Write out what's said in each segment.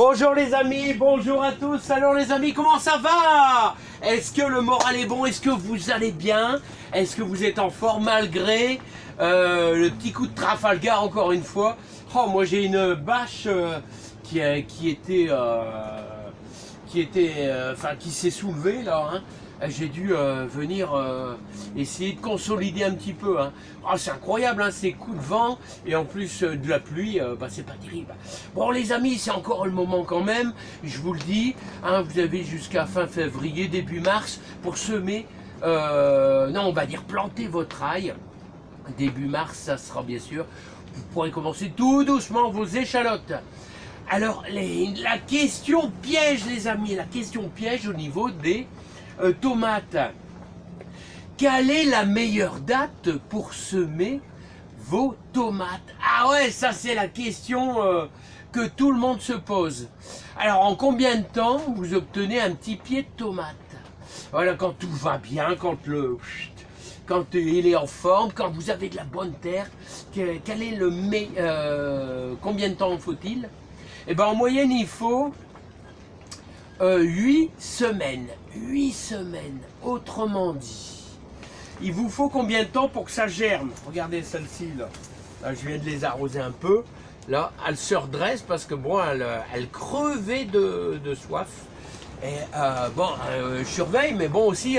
Bonjour les amis, bonjour à tous. Alors les amis, comment ça va? Est-ce que le moral est bon? Est-ce que vous allez bien? Est-ce que vous êtes en forme malgré le petit coup de Trafalgar encore une fois? Oh, moi j'ai une bâche qui s'est soulevée là, hein. J'ai dû venir essayer de consolider un petit peu, hein. Oh, c'est incroyable, hein, ces coups de vent et en plus de la pluie, c'est pas terrible. Bon les amis, c'est encore le moment quand même, je vous le dis, hein, vous avez jusqu'à fin février, début mars pour semer, non on va dire planter votre ail. Début mars, ça sera bien sûr, vous pourrez commencer tout doucement vos échalotes. Alors la question piège les amis, la question piège au niveau des tomates. Quelle est la meilleure date pour semer vos tomates? Ah ouais, ça c'est la question que tout le monde se pose. Alors en combien de temps vous obtenez un petit pied de tomate? Voilà, quand tout va bien, quand il est en forme, quand vous avez de la bonne terre, quel est le combien de temps faut-il? Eh bien en moyenne il faut 8 semaines. 8 semaines. Autrement dit, il vous faut combien de temps pour que ça germe? Regardez celle-ci là. Là, je viens de les arroser un peu. Là, elle se redresse parce que bon, elle crevait de soif. Et je surveille, mais bon aussi,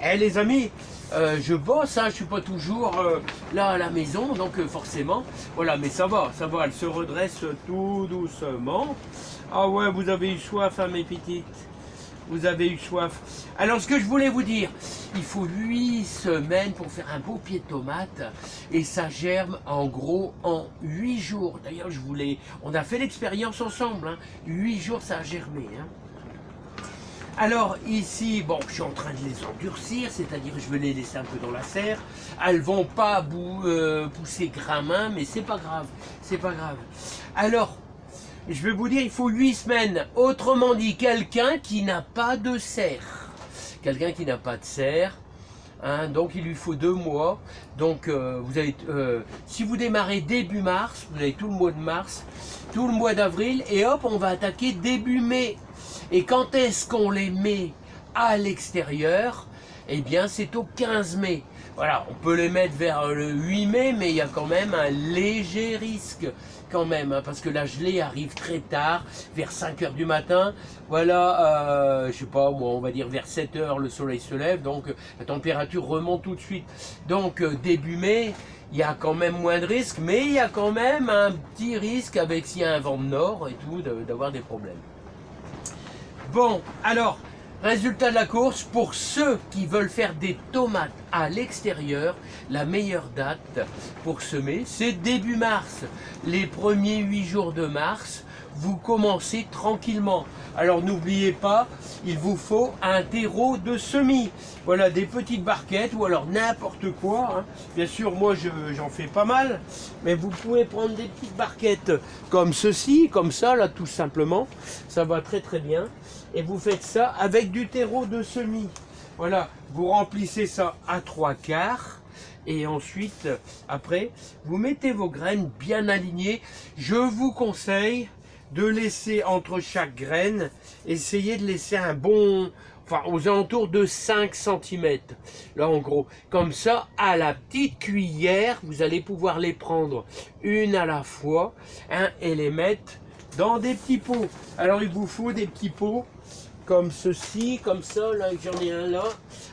les amis, je bosse, hein, je suis pas toujours là à la maison, donc forcément, voilà, mais ça va, elle se redresse tout doucement. Ah ouais, vous avez eu soif, hein, mes petites, vous avez eu soif. Alors, ce que je voulais vous dire, il faut 8 semaines pour faire un beau pied de tomate, et ça germe en gros en 8 jours. D'ailleurs, on a fait l'expérience ensemble, hein. 8 jours, ça a germé, hein. Alors ici, bon, je suis en train de les endurcir, c'est-à-dire je vais les laisser un peu dans la serre. Elles vont pas pousser gramin, mais c'est pas grave, c'est pas grave. Alors, je vais vous dire, il faut 8 semaines. Autrement dit, quelqu'un qui n'a pas de serre. Quelqu'un qui n'a pas de serre, hein, donc il lui faut 2 mois. Donc si vous démarrez début mars, vous avez tout le mois de mars, tout le mois d'avril, et hop, on va attaquer début mai. Et quand est-ce qu'on les met à l'extérieur? Eh bien, c'est au 15 mai. Voilà, on peut les mettre vers le 8 mai, mais il y a quand même un léger risque, quand même, hein, parce que la gelée arrive très tard, vers 5 h du matin. Voilà, je sais pas, moi, on va dire vers 7 h, le soleil se lève, donc la température remonte tout de suite. Donc, début mai, il y a quand même moins de risques, mais il y a quand même un petit risque avec s'il y a un vent de nord et tout, d'avoir des problèmes. Bon, alors, résultat de la course, pour ceux qui veulent faire des tomates à l'extérieur, la meilleure date pour semer, c'est début mars. Les premiers 8 jours de mars, vous commencez tranquillement. Alors n'oubliez pas, il vous faut un terreau de semis. Voilà, des petites barquettes ou alors n'importe quoi, hein. Bien sûr, moi j'en fais pas mal, mais vous pouvez prendre des petites barquettes comme ceci, comme ça, là, tout simplement. Ça va très très bien. Et vous faites ça avec du terreau de semis. Voilà, vous remplissez ça à 3/4. Et ensuite, après, vous mettez vos graines bien alignées. Je vous conseille de laisser entre chaque graine, essayez de laisser un bon, aux alentours de 5 cm. Là, en gros, comme ça, à la petite cuillère, vous allez pouvoir les prendre une à la fois, hein, et les mettre dans des petits pots. Alors, il vous faut des petits pots comme ceci, comme ça, là, j'en ai un là.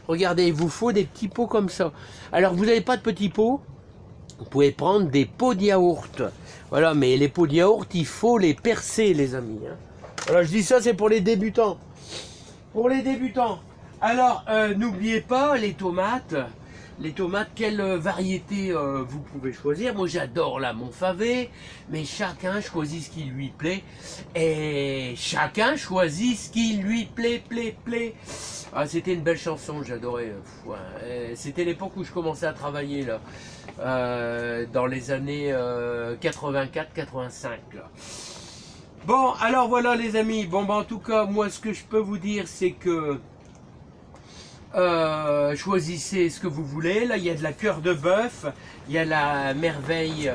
Regardez, il vous faut des petits pots comme ça. Alors, vous n'avez pas de petits pots, vous pouvez prendre des pots de yaourt. Voilà, mais les pots de yaourt, il faut les percer, les amis, hein. Voilà, je dis ça, c'est pour les débutants. Pour les débutants. Alors, n'oubliez pas les tomates. Les tomates, quelle variété vous pouvez choisir? Moi, j'adore la Montfavet, mais chacun choisit ce qui lui plaît. Et chacun choisit ce qui lui plaît. Ah, c'était une belle chanson, j'adorais. C'était l'époque où je commençais à travailler, là, dans les années 84-85. Bon, alors voilà les amis. Bon, en tout cas, moi, ce que je peux vous dire, c'est que Choisissez ce que vous voulez. Là, il y a de la cœur de bœuf, il y a la merveille,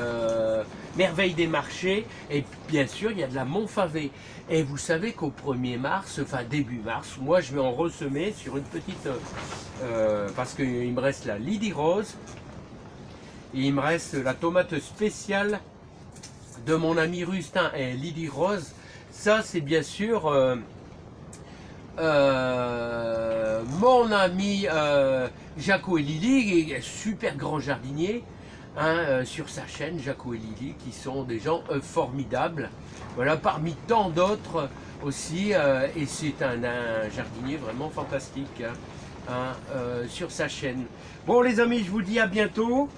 merveille des marchés, et bien sûr, il y a de la Montfavet. Et vous savez qu'au 1er mars, enfin début mars, moi je vais en ressemer sur une petite... parce qu'il me reste la Lydie Rose, et il me reste la tomate spéciale de mon ami Rustin et Lydie Rose. Ça, c'est bien sûr... mon ami Jaco et Lily, super grand jardinier, hein, sur sa chaîne, Jaco et Lily, qui sont des gens formidables. Voilà, parmi tant d'autres aussi, et c'est un jardinier vraiment fantastique, sur sa chaîne. Bon les amis, je vous dis à bientôt.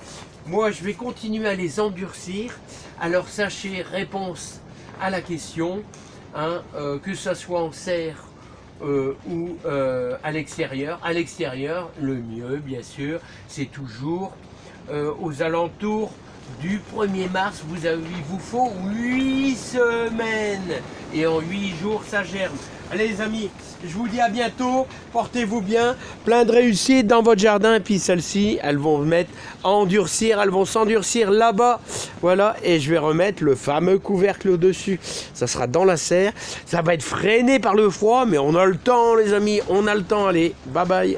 Moi, je vais continuer à les endurcir. Alors sachez, réponse à la question, hein, que ce soit en serre ou à l'extérieur. À l'extérieur, le mieux, bien sûr, c'est toujours aux alentours du 1er mars. Il vous faut 8 semaines. Et en 8 jours, ça germe. Allez les amis, je vous dis à bientôt. Portez-vous bien. Plein de réussite dans votre jardin. Et puis celles-ci, elles vont mettre à endurcir. Elles vont s'endurcir là-bas. Voilà. Et je vais remettre le fameux couvercle au-dessus. Ça sera dans la serre. Ça va être freiné par le froid. Mais on a le temps les amis. On a le temps. Allez, bye bye.